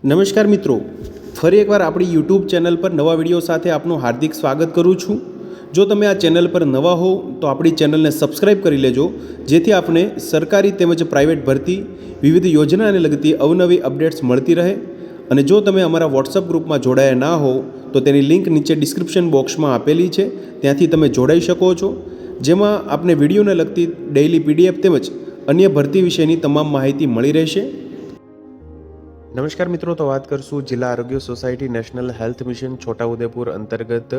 નમસ્કાર મિત્રો, ફરી એકવાર આપણી યુટ્યુબ ચેનલ પર નવા વિડીયો સાથે આપનું હાર્દિક સ્વાગત કરું છું। જો તમે આ ચેનલ પર નવા હો તો આપણી ચેનલને સબસ્ક્રાઈબ કરી લેજો, જેથી આપને સરકારી તેમજ પ્રાઇવેટ ભરતી વિવિધ યોજનાને લગતી અવનવી અપડેટ્સ મળતી રહે। અને જો તમે અમારા વોટ્સઅપ ગ્રુપમાં જોડાયા ના હો તો તેની લિંક નીચે ડિસ્ક્રિપ્શન બોક્સમાં આપેલી છે, ત્યાંથી તમે જોડાઈ શકો છો, જેમાં આપને વિડીયોને લગતી ડેઇલી પીડીએફ તેમજ અન્ય ભરતી વિશેની તમામ માહિતી મળી રહેશે। નમસ્કાર મિત્રો, તો વાત કરશું જિલ્લા આરોગ્ય society national health mission Chhota Udepur અંતર્ગત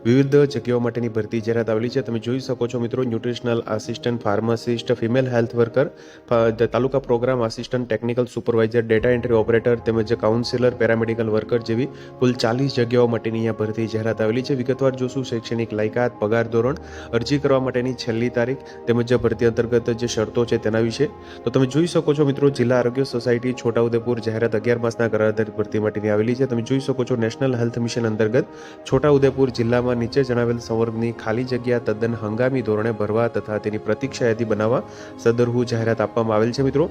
વિવિધ જગ્યાઓ માટેની ભરતી જાહેરાત આવેલી છે। તમે જોઈ શકો છો મિત્રો, nutritional assistant, pharmacist, female health worker, taluka programme assistant, technical supervisor, data entry operator તેમજ કાઉન્સિલર, પેરામેડિકલ વર્કર જેવી કુલ 40 જગ્યાઓ માટેની અહીંયા ભરતી જાહેરાત આવેલી છે। વિગતવાર જોશું શૈક્ષણિક લાયકાત, પગાર ધોરણ, અરજી કરવા માટેની છેલ્લી તારીખ તેમજ ભરતી અંતર્ગત જે શરતો છે તેના વિશે તો તમે જોઈ શકો છો મિત્રો, જિલ્લા આરોગ્ય સોસાયટી છોટાઉદેપુર જાહેરાત 11 માસના કરાર આધારિત ભરતી માટેની આવેલી છે। તમે જોઈ શકો છો, નેશનલ હેલ્થ મિશન અંતર્ગત છોટાઉદેપુર જિલ્લામાં નીચે જણાવેલ સંવર્ગની ખાલી જગ્યા તદ્દન હંગામી ધોરણે ભરવા તથા તેની પ્રતીક્ષા યાદી બનાવવા સદરહુ જાહેરાત આપવામાં આવેલ છે। મિત્રો,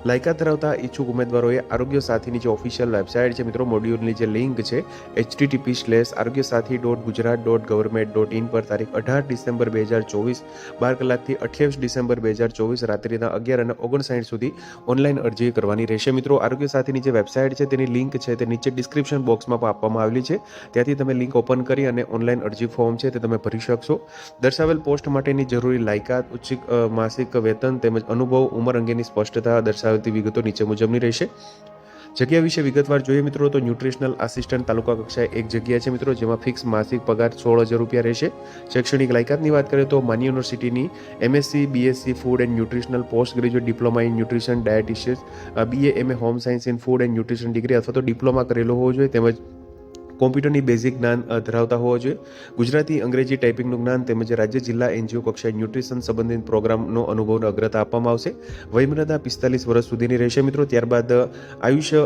લાયકાત ધરાવતા ઈચ્છુક ઉમેદવારોએ આરોગ્ય સાથીની જે ઓફિશિયલ વેબસાઇટ છે મિત્રો, મોડ્યુલની જે લિંક છે http://arogyasathi.gujarat.government.in પર તારીખ 18 ડિસેમ્બર 2024 12 કલાકથી 28 ડિસેમ્બર 2024 રાત્રિના 11:59 સુધી ઓનલાઈન અરજી કરવાની રહેશે। મિત્રો, આરોગ્ય સાથીની જે વેબસાઇટ છે તેની લિંક છે તે નીચે ડિસ્ક્રિપ્શન બોક્સમાં પણ આપવામાં આવેલી છે, ત્યાંથી તમે લિંક ઓપન કરી અને ઓનલાઈન અરજી ફોર્મ છે તે તમે ભરી શકશો। દર્શાવેલ પોસ્ટ માટેની જરૂરી લાયકાત, ઉચ્ચ માસિક વેતન તેમજ અનુભવ, ઉંમર અંગેની સ્પષ્ટતા દર્શાવતી વિગતો નીચે મુજબની રહેશે। જગ્યા વિશે વિગતવાર જોઈએ મિત્રો, તો ન્યુટ્રિશનલ આસિસ્ટન્ટ તાલુકા કક્ષાએ એક જગ્યા છે મિત્રો, જેમાં ફિક્સ માસિક પગાર 16,000 રૂપિયા રહેશે। શૈક્ષણિક લાયકાતની વાત કરીએ તો માન્ય યુનિવર્સિટીની MSc, BSc food and nutritional, post graduate diploma in nutrition, dietitian, BA, MA home science in food and nutrition degree અથવા તો ડિપ્લોમા કરેલો હોવો જોઈએ, તેમજ કોમ્પ્યુટરની બેઝિક જ્ઞાન ધરાવતા હોવા જોઈએ। ગુજરાતી, અંગ્રેજી ટાઈપિંગનું જ્ઞાન તેમજ રાજ્ય, જિલ્લા, NGO કક્ષાએ ન્યુટ્રિશન સંબંધિત પ્રોગ્રામનો અનુભવને અગ્રતા આપવામાં આવશે। વયમર્યાદા 45 વર્ષ સુધીની રહેશે મિત્રો। ત્યારબાદ આયુષ્ય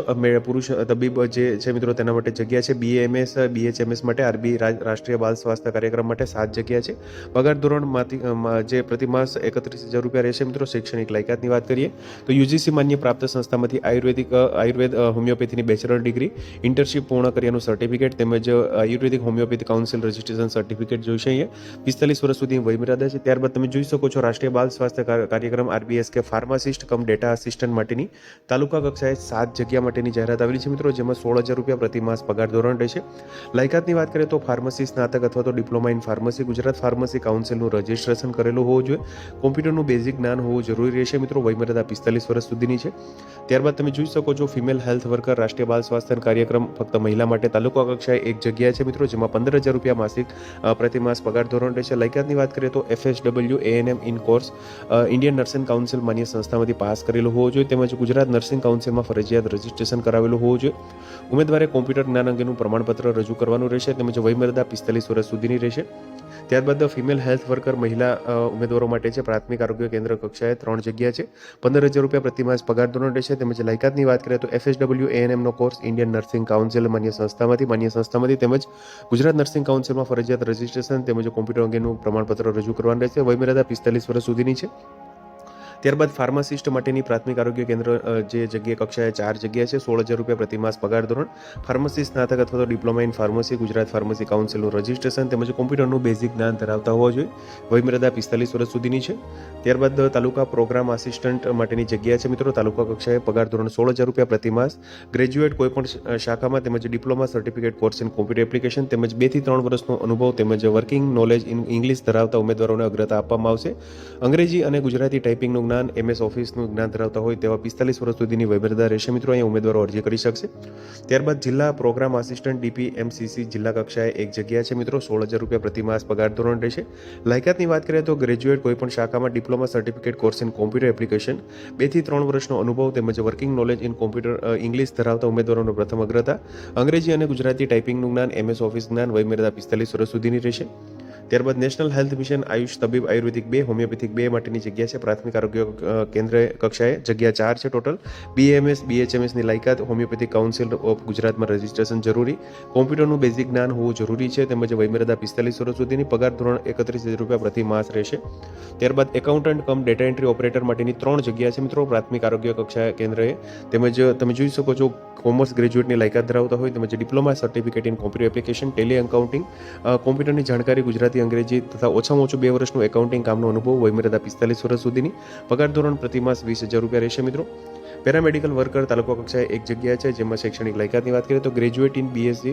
પુરુષ તબીબ જે છે મિત્રો, તેના માટે જગ્યા છે। BAMS, BHMS માટે RB રાષ્ટ્રીય બાલ સ્વાસ્થ્ય કાર્યક્રમ માટે 7 જગ્યા છે। પગાર ધોરણ જે પ્રતિમાસ 31,000 રૂપિયા રહેશે મિત્રો। શૈક્ષણિક લાયકાતની વાત કરીએ તો UGC માન્ય પ્રાપ્ત સંસ્થામાંથી આયુર્વેદ હોમિયોપેથીની બેચલર ડિગ્રી, ઇન્ટર્નશીપ પૂર્ણ કર્યાનું સર્ટિફિકેટ તેમજ આયુર્વેદિક હોમિયોપેથી કાઉન્સિલ રજિસ્ટ્રેશન સર્ટિફિકેટ જોઈશે। અહીંયા 45 વર્ષ સુધી વયમર્યાદા છે। ત્યારબાદ તમે જોઈ શકો છો, રાષ્ટ્રીય બાલ સ્વાસ્થ્ય કાર્યક્રમ RBSK ફાર્માસિસ્ટ કમ ડેટા આસિસ્ટન્ટ માટેની તાલુકા કક્ષાએ 7 જગ્યા માટેની જાહેરાત આવેલી છે મિત્રો, જેમાં 16,000 રૂપિયા પ્રતિમાસ પગાર ધોરણ રહેશે। લાયકાતની વાત કરીએ તો ફાર્મસી સ્નાતક અથવા તો diploma in pharmacy, Gujarat pharmacy કાઉન્સિલનું રજિસ્ટ્રેશન કરેલું હોવું જોઈએ। કોમ્પ્યુટરનું બેઝિક જ્ઞાન હોવું જરૂરી રહેશે મિત્રો। વયમર્યાદા 45 વર્ષ સુધીની છે। ત્યારબાદ તમે જોઈ શકો છો, ફિમેલ હેલ્થ વર્કર રાષ્ટ્રીય બાલ સ્વાસ્થ્ય કાર્યક્રમ ફક્ત મહિલા માટે તાલુકા કક્ષાએ એક જગ્યા છે મિત્રો, જેમાં 15,000 રૂપિયા માસિક પ્રતિમાસ પગાર ધોરણ રહેશે। લાયકાતની વાત કરીએ તો FSW ANM in course Indian nursing council માન્ય સંસ્થામાંથી પાસ કરેલું હોવું જોઈએ, તેમજ ગુજરાત નર્સિંગ કાઉન્સિલમાં ફરજિયાત રજિસ્ટ્રેશન કરાવેલું હોવું જોઈએ। ઉમેદવારે કોમ્પ્યુટર જ્ઞાન અંગેનું પ્રમાણપત્ર રજૂ કરવાનું રહેશે, તેમજ વયમર્યાદા 45 વર્ષ સુધીની રહેશે। ત્યારબાદ ફિમેલ હેલ્થ વર્કર મહિલા ઉમેદવારો માટે છે, પ્રાથમિક આરોગ્ય કેન્દ્ર કક્ષાએ 3 જગ્યા છે, 15,000 રૂપિયા પ્રતિમાસ પગાર ધોરણ રહેશે। તેમજ લાયકાતની વાત કરીએ તો FSW ANM નો કોર્સ ઇન્ડિયન નર્સિંગ કાઉન્સિલ માન્ય સંસ્થામાંથી તેમજ ગુજરાત નર્સિંગ કાઉન્સિલમાં ફરજિયાત રજિસ્ટ્રેશન તેમજ કોમ્પ્યુટર અંગેનું પ્રમાણપત્ર રજૂ કરવાનું રહેશે। વયમર્યાદા 45 વર્ષ સુધીની છે। ત્યારબાદ ફાર્માસિસ્ટ માટેની પ્રાથમિક આરોગ્ય કેન્દ્ર જે જગ્યા કક્ષાએ 4 જગ્યા છે, 16,000 રૂપિયા પ્રતિમાસ પગાર ધોરણ, ફાર્મસી સ્નાતક અથવા તો diploma in pharmacy, Gujarat pharmacy કાઉન્સિલનું રજિસ્ટ્રેશન તેમજ કોમ્પ્યુટરનું બેઝિક જ્ઞાન ધરાવતા હોવા જોઈએ। વયમર્યાદા 45 વર્ષ સુધીની છે। ત્યારબાદ તાલુકા પ્રોગ્રામ આસિસ્ટન્ટ માટેની જગ્યા છે મિત્રો, તાલુકા કક્ષાએ પગાર ધોરણ 16,000 રૂપિયા પ્રતિમાસ, ગ્રેજ્યુએટ કોઈપણ શાખામાં તેમજ diploma certificate course in computer application તેમજ 2 થી 3 વર્ષનો અનુભવ તેમજ વર્કિંગ નોલેજ ઇન ઇંગ્લિશ ધરાવતા ઉમેદવારોને અગ્રતા આપવામાં આવશે। અંગ્રેજી અને ગુજરાતી ટાઈપિંગનું જ્ઞાન, MS ઓફિસનું જ્ઞાન ધરાવતા હોય તેવા 45 વર્ષ સુધીની વયમર્યાદા રહેશે મિત્રો, અહીંયા ઉમેદવારો અરજી કરી શકશે। ત્યારબાદ જિલ્લા પ્રોગ્રામ આસિસ્ટન્ટ DPMCC જિલ્લા કક્ષાએ એક જગ્યા છે મિત્રો, 16,000 રૂપિયા પ્રતિમાસ પગાર ધોરણ રહેશે। લાયકાતની વાત કરીએ તો ગ્રેજ્યુએટ કોઈપણ શાખામાં diploma certificate course in computer application, 2 થી 3 વર્ષનો અનુભવ તેમજ working knowledge in computer English ધરાવતા ઉમેદવારોનો પ્રથમ અગ્રતા। અંગ્રેજી અને ગુજરાતી ટાઈપિંગનું જ્ઞાન, MS ઓફિસ જ્ઞાન, વયમર્યાદા 45 વર્ષ સુધીની રહેશે। ત્યારબાદ નેશનલ હેલ્થ મિશન આયુષ તબીબ આયુર્વેદિક 2 હોમિયોપેથિક 2 માટેની જગ્યા છે, પ્રાથમિક આરોગ્ય કેન્દ્ર કક્ષાએ જગ્યા 4 છે ટોટલ। BAMS BHMSની લાયકાત, હોમિયોપેથિક કાઉન્સિલ ઓફ ગુજરાતમાં રજિસ્ટ્રેશન જરૂરી, કોમ્પ્યુટરનું બેઝિક જ્ઞાન હોવું જરૂરી છે, તેમજ વયમર્યાદા 45 વર્ષ સુધીની, પગાર ધોરણ 31,000 રૂપિયા પ્રતિ માસ રહેશે। ત્યારબાદ accountant cum data entry operator માટેની 3 જગ્યા છે મિત્રો, પ્રાથમિક આરોગ્ય કક્ષાએ કેન્દ્રએ, તેમજ તમે જોઈ શકો છો કોમર્સ ગ્રેજ્યુએટની લાયકાત ધરાવતા હોય તેમજ diploma certificate in computer application, tally accounting, કોમ્પ્યુટરની જાણકારી, ગુજરાતી, અંગ્રેજી તથા ઓછામાં ઓછું 2 વર્ષનું એકાઉન્ટિંગ કામનો અનુભવ, વયમર્યાદા 45 વર્ષ સુધીની, પગાર ધોરણ પ્રતિ માસ 20,000 રૂપિયા રહેશે મિત્રો. પેરામેડિકલ વર્કર તાલુકા કક્ષાએ એક જગ્યા છે, જેમાં શૈક્ષણિક લાયકાતની વાત કરીએ તો ગ્રેજ્યુએટ ઇન BSc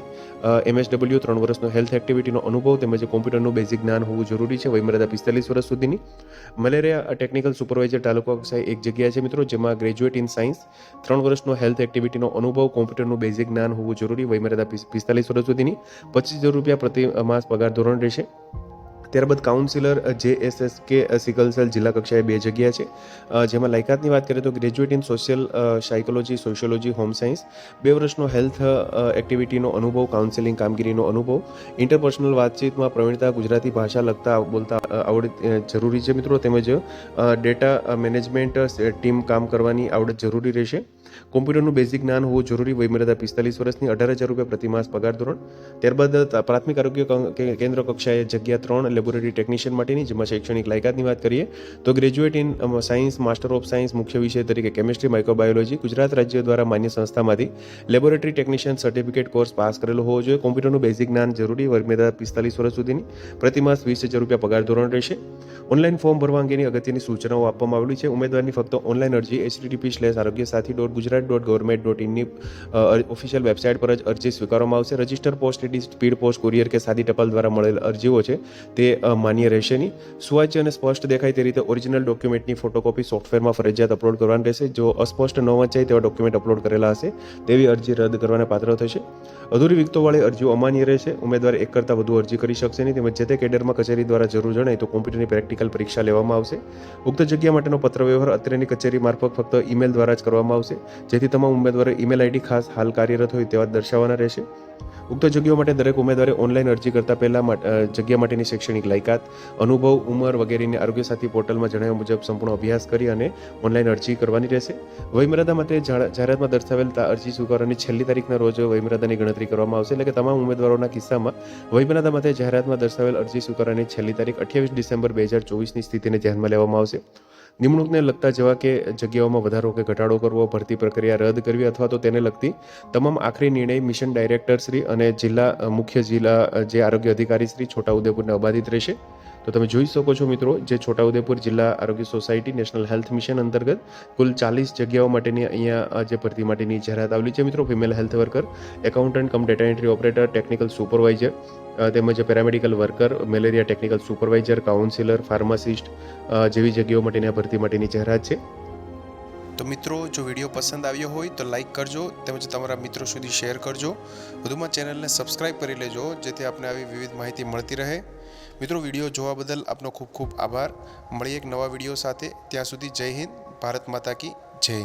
MSW 3 વર્ષનો હેલ્થ એક્ટિવિટીનો અનુભવ તેમજ કોમ્પ્યુટરનું બેઝિક જ્ઞાન હોવું જરૂરી છે, વયમર્યાદા 45 વર્ષ સુધીની. મલેરિયા ટેકનિકલ સુપરવાઇઝર તાલુકા કક્ષાએ એક જગ્યા છે મિત્રો, જેમાં ગ્રેજ્યુએટ ઇન સાયન્સ 3 વર્ષનો હેલ્થ એક્ટિવિટીનો અનુભવ, કોમ્પ્યુટરનું બેઝિક જ્ઞાન હોવું જરૂરી, વયમર્યાદા 45 વર્ષ સુધીની, 25,000 રૂપિયા પ્રતિ માસ પગાર ધોરણ રહેશે. ત્યારબાદ કાઉન્સિલર JSSK સિકલ સેલ જિલ્લા કક્ષાએ 2 જગ્યા છે, જેમાં લાયકાતની વાત કરીએ તો graduate in social psychology, sociology, home science, 2 વર્ષનો હેલ્થ એક્ટિવિટીનો અનુભવ, કાઉન્સેલિંગ કામગીરીનો અનુભવ, ઇન્ટરપર્સનલ વાતચીતમાં પ્રવીણતા, ગુજરાતી ભાષા લખતા બોલતા આવડત જરૂરી છે મિત્રો, તેમજ ડેટા મેનેજમેન્ટ ટીમ કામ કરવાની આવડત જરૂરી રહેશે. કોમ્પ્યુટરનું બેઝિક જ્ઞાન હોવું જરૂરી, વયમર્યાદા 45 વર્ષની, 18,000 રૂપિયા પ્રતિ માસ પગાર ધોરણ. ત્યારબાદ પ્રાથમિક આરોગ્ય કેન્દ્ર કક્ષાએ જગ્યા 3 લેબોરેટરી ટેકનિશિયન માટેની, જેમાં શૈક્ષણિક લાયકાતની વાત કરીએ તો graduate in science, master of science, મુખ્ય વિષય તરીકે કેમિસ્ટ્રી, માઇક્રોબાયોલોજી, ગુજરાત રાજ્ય દ્વારા માન્ય સંસ્થામાંથી laboratory technician certificate course pass કરેલો હોવો જોઈએ. કોમ્પ્યુટરનું બેઝિક જ્ઞાન જરૂરી, વયમર્યાદા 45 વર્ષ સુધીની, પ્રતિ માસ 20,000 રૂપિયા પગાર ધોરણ રહેશે. ઓનલાઈન ફોર્મ ભરવા અંગેની અગત્યની સૂચનાઓ આપવામાં આવેલી છે. ઉમેદવારની ફક્ત ઓનલાઈન અરજી http://arogyasathi.gujarat.gov.in ની ઓફિશિયલ વેબસાઇટ પર જ અરજી સ્વીકારવામાં આવશે. Register post, speed post, courier કે સાદી ટપાલ દ્વારા મળેલ અરજીઓ છે તે માન્ય રહેશે નહીં. સુવાચ્ય અને સ્પષ્ટ દેખાય તે રીતે ઓરિજિનલ ડોક્યુમેન્ટની ફોટોકોપી સોફ્ટવેરમાં ફરજિયાત અપલોડ કરવાની રહેશે. જો અસ્પષ્ટ ન વંચાય તેવા ડોક્યુમેન્ટ અપલોડ કરેલા હશે તેવી અરજી રદ કરવાના પાત્ર થશે. અધૂરી વિગતોવાળી અરજીઓ અમાન્ય રહેશે. ઉમેદવાર એક કરતાં વધુ અરજી કરી શકશે નહીં. તેમજ જે તે કેડરમાં કચેરી દ્વારા જરૂર જણાય તો કોમ્પ્યુટરની પ્રેક્ટિકલ પરીક્ષા લેવામાં આવશે. ઉક્ત જગ્યા માટેનો પત્ર વ્યવહાર અત્રેની કચેરી મારફત ફક્ત ઈમેલ દ્વારા જ કરવામાં આવશે, જેથી તમામ ઉમેદવારો ઈમેલ આઈડી ખાસ હાલ કાર્યરત હોય તેવા દર્શાવવાના રહેશે. ઉક્ત જગ્યાઓ માટે દરેક ઉમેદવારે ઓનલાઈન અરજી કરતા પહેલા જગ્યા માટેની શૈક્ષણિક લાયકાત, અનુભવ, ઉંમર વગેરેની આરોગ્ય સાથી પોર્ટલમાં જણાવ્યા મુજબ સંપૂર્ણ અભ્યાસ કરી અને ઓનલાઈન અરજી કરવાની રહેશે. વયમર્યાદા માટે જાહેરાતમાં દર્શાવેલ અરજી સ્વીકારવાની છેલ્લી તારીખના રોજ વયમર્યાદાની ગણતરી કરવામાં આવશે. એટલે કે તમામ ઉમેદવારોના કિસ્સામાં વયમર્યાદા માટે જાહેરાતમાં દર્શાવેલ અરજી સ્વીકારવાની છેલ્લી તારીખ 28 ડિસેમ્બર 2024ની સ્થિતિને ધ્યાનમાં લેવામાં આવશે. નિમણૂકને લગતા જેવા કે જગ્યાઓમાં વધારો કે ઘટાડો કરવો, ભરતી પ્રક્રિયા રદ કરવી અથવા તો તેને લગતી તમામ આખરી નિર્ણય મિશન ડાયરેક્ટર શ્રી અને મુખ્ય જિલ્લા જે આરોગ્ય અધિકારી શ્રી છોટાઉદેપુરને અબાધિત રહેશે. તો તમે જોઈ શકો છો મિત્રો, જે છોટાઉદેપુર જિલ્લા આરોગ્ય સોસાયટી નેશનલ હેલ્થ મિશન અંતર્ગત કુલ 40 જગ્યાઓ માટેની અહીંયા જે ભરતી માટેની જાહેરાત આવેલી છે મિત્રો. Female health worker, accountant cum data entry operator, technical supervisor તેમજ paramedical worker, malaria technical supervisor, counsellor, pharmacist જેવી જગ્યાઓ માટેની આ ભરતી માટેની જાહેરાત છે. તો મિત્રો, જો વિડીયો પસંદ આવ્યો હોય તો લાઇક કરજો તેમજ તમારા મિત્રો સુધી શેર કરજો. વધુમાં ચેનલને સબસ્ક્રાઈબ કરી લેજો, જેથી આપને આવી વિવિધ માહિતી મળતી રહે. મિત્રો, વિડીયો જોવા બદલ આપનો ખૂબ ખૂબ આભાર. મળીએ એક નવા વિડીયો સાથે. ત્યાં સુધી જય હિન્દ, ભારત માતા કી જય.